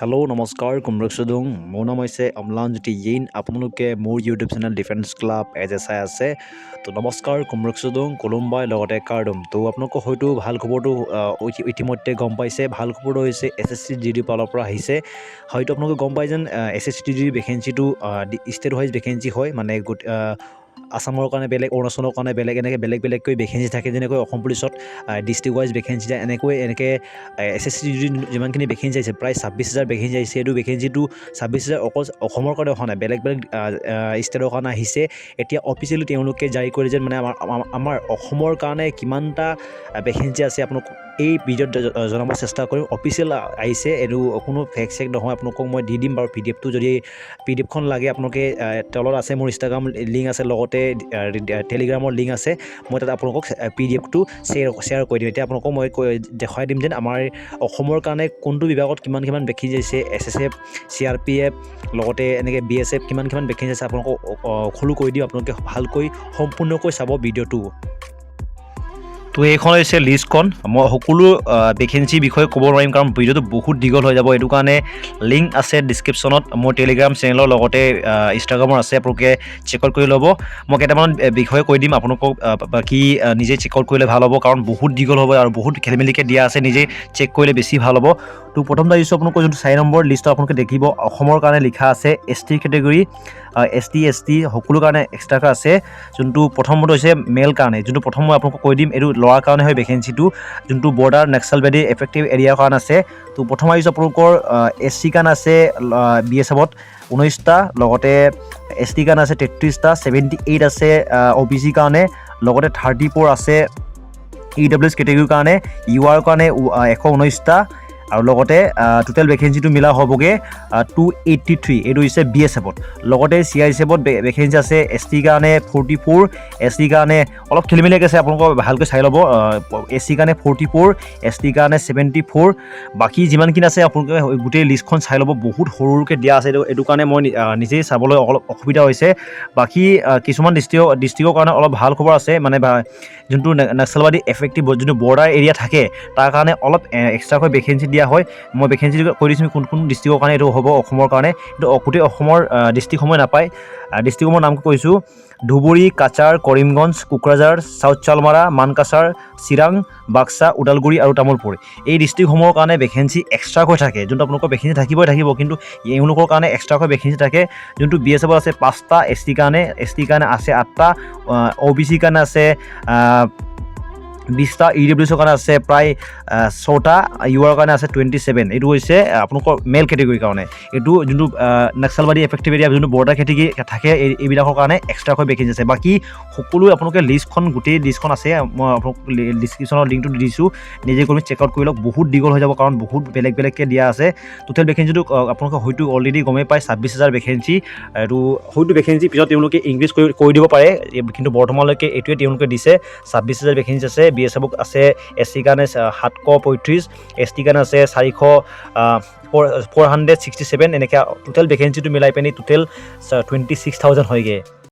hello' নমস্কাৰ কুমৰকচুদুং মোৰ নাম হৈছে অম্লানজ্যোতি য়েইন আপোনালোকে মোৰ ইউটিউব চেনেল ডিফেন্স ক্লাব চাই আছে তো নমস্কাৰ কুমৰকচুদুং কোলম্বাই লগতে কাৰ্ডুম তো আপোনালোকক হয়তো ভাল খবৰটো ইতিমধ্যে গম পাইছে ভাল খবৰটো হৈছে SSC GD পালৰ পৰা আহিছে হয়তো আপোনালোকে গম পাই যেন SSC GD ভেকেঞ্চিটো ষ্টেট ৱাইজ ভেকেঞ্চি হয় মানে আসামৰ কাৰণে বেলেগ অৰুণাচলৰ কাৰণে বেলেগ এনেকৈ বেলেগকৈ ভেকেঞ্চি থাকে যেনেকৈ অসম পুলিচত ডিষ্ট্ৰিক্ট ৱাইজ ভেকেঞ্চি যায় এনেকৈ SSC যিমানখিনি ভেকেঞ্চি আহিছে প্ৰায় 26,000 ভেকেঞ্চি আহিছে এইটো ভেকেঞ্চিটো 26,000 অকল অসমৰ কাৰণে অহা নাই বেলেগ ষ্টেটৰ কাৰণে আহিছে এতিয়া অফিচিয়েলি তেওঁলোকে জাৰি কৰি যেন মানে আমাৰ অসমৰ কাৰণে কিমানটা ভেকেঞ্চি আছে আপোনালোক এই ভিডিঅ'ত জনাব চেষ্টা কৰিম অফিচিয়েল আহিছে এইটো কোনো ফেক চেক নহয় আপোনালোকক মই দি দিম বাৰু PDFটো যদি PDFখন লাগে আপোনালোকে তলত আছে মোৰ ইনষ্টাগ্ৰাম লিংক আছে লগতে টেলিগ্ৰামৰ লিংক আছে মই তাত আপোনালোকক PDFটো শ্বেয়াৰ কৰি দিম এতিয়া আপোনালোকক মই দেখুৱাই দিম যেন আমাৰ অসমৰ কাৰণে কোনটো বিভাগত কিমান ভেকেঞ্চি আছে SSF CRPF লগতে এনেকৈ BSF কিমান ভেকেঞ্চি আছে আপোনালোকক খোলো কৰি দিম আপোনালোকে ভালকৈ সম্পূৰ্ণকৈ চাব ভিডিঅ'টো তো এইখন হৈছে লিষ্টখন মই সকলো ভেকেঞ্চিৰ বিষয়ে ক'ব নোৱাৰিম কাৰণ ভিডিঅ'টো বহুত দীঘল হৈ যাব এইটো কাৰণে লিংক আছে ডিছক্ৰিপশ্যনত মোৰ টেলিগ্ৰাম চেনেলৰ লগতে ইনষ্টাগ্ৰামৰ আছে আপোনালোকে চেক আউট কৰি ল'ব মই কেইটামান বিষয়ে কৈ দিম আপোনালোকক বাকী নিজে চেক আউট কৰিলে ভাল হ'ব কাৰণ বহুত দীঘল হ'ব আৰু বহুত খেলিমেলিকৈ দিয়া আছে নিজে চেক কৰিলে বেছি ভাল হ'ব তো প্ৰথম দিছোঁ আপোনালোকৰ যোনটো 4 নম্বৰ লিষ্টত আপোনালোকে দেখিব অসমৰ কাৰণে লিখা আছে ST কেটেগৰী ST সকলো কাৰণে এক্সট্ৰাকৈ আছে যোনটো প্ৰথমটো হৈছে মেল কাৰণে যোনটো প্ৰথম মই আপোনালোকক কৈ দিম এইটো ল'ৰাৰ কাৰণে হয় ভেকেঞ্চিটো যোনটো বৰ্ডাৰ নক্সালবাদী এফেক্টিভ এৰিয়াৰ কাৰণে আছে তো প্ৰথম আহিছোঁ আপোনালোকৰ SC কাৰণে আছে BSFত 19টা লগতে ST কাৰণে আছে 33টা 78 আছে OBC কাৰণে লগতে 34 আছে EWS কেটেগৰীৰ কাৰণে UR কাৰণে 119টা আৰু লগতে টোটেল ভেকেঞ্চিটো মিলা হ'বগৈ 283 এইটো হৈছে BSFত লগতে CISFত ভেকেঞ্চি আছে ST কাৰণে 44 SC কাৰণে অলপ খেলিমেলি আছে আপোনালোকক ভালকৈ চাই ল'ব SC কাৰণে 44 ST কাৰণে 74 বাকী যিমানখিনি আছে আপোনালোকে গোটেই লিষ্টখন চাই ল'ব বহুত সৰুকৈ দিয়া আছে এইটো কাৰণে মই নিজেই চাবলৈ অলপ অসুবিধা হৈছে বাকী কিছুমান ডিষ্ট্ৰিক্টৰ কাৰণে অলপ ভাল খবৰ আছে মানে যোনটো নক্সালবাদী এফেক্টিভ যোনটো বৰ্ডাৰ এৰিয়া থাকে তাৰ কাৰণে অলপ এক্সট্ৰাকৈ ভেকেঞ্চি দিয়া হয় মই ভেকেঞ্চি কৈ দিছোঁ কোন ডিষ্ট্ৰিক্টৰ কাৰণে এইটো হ'ব অসমৰ কাৰণে কিন্তু গোটেই অসমৰ ডিষ্ট্ৰিক্টসমূহ নাপায় ডিষ্ট্ৰিক্টসমূহৰ নাম কৈছোঁ ধুবুৰী কাছাৰ কৰিমগঞ্জ কোকৰাঝাৰ চাউথ চালমাৰা মানকাছাৰ চিৰাং বাক্সা ওদালগুৰি আৰু তামোলপুৰ এই ডিষ্ট্ৰিক্টসমূহৰ কাৰণে ভেকেঞ্চি এক্সট্ৰাকৈ থাকে যোনটো আপোনালোকৰ ভেকেঞ্চি থাকিব কিন্তু এওঁলোকৰ কাৰণে এক্সট্ৰাকৈ ভেকেঞ্চি থাকে যোনটো BSFত আছে 5টা ST কাৰণে আছে 8টা OBC কাৰণে আছে 20টা EWS কাৰণে আছে প্ৰায় 6টা UR কাৰণে আছে 27 এইটো হৈছে আপোনালোকৰ মেল কেটেগৰীৰ কাৰণে এইটো যোনটো নক্সালবাদী এফেক্টিভ এৰিয়া যোনটো বৰ্ডাৰ কেটেগৰী থাকে এইবিলাকৰ কাৰণে এক্সট্ৰাকৈ ভেকেঞ্চি আছে বাকী সকলো আপোনালোকে লিষ্টখন গোটেই লিষ্টখন আছে মই আপোনালোক ডিছক্ৰিপশ্যনৰ লিংকটো দি দিছোঁ নিজে কৰি চেক আউট কৰি লওক বহুত দীঘল হৈ যাব কাৰণ বহুত বেলেগকৈ দিয়া আছে টোটেল ভেকেঞ্চিটো আপোনালোকে হয়তো অলৰেডি গমেই পায় 26,000 ভেকেঞ্চি এইটো হয়তো ভেকেঞ্চি পিছত তেওঁলোকে ইনক্ৰিজ কৰি দিব পাৰে কিন্তু বৰ্তমানলৈকে এইটোৱে তেওঁলোকে দিছে 26,000 ভেকেঞ্চি আছে BSF আছে SC কাৰণে 735 ST কাৰণে আছে 467 এনেকৈ টোটেল ভেকেঞ্চিটো মিলাই পিনি টোটেল 26,000 হয়গৈ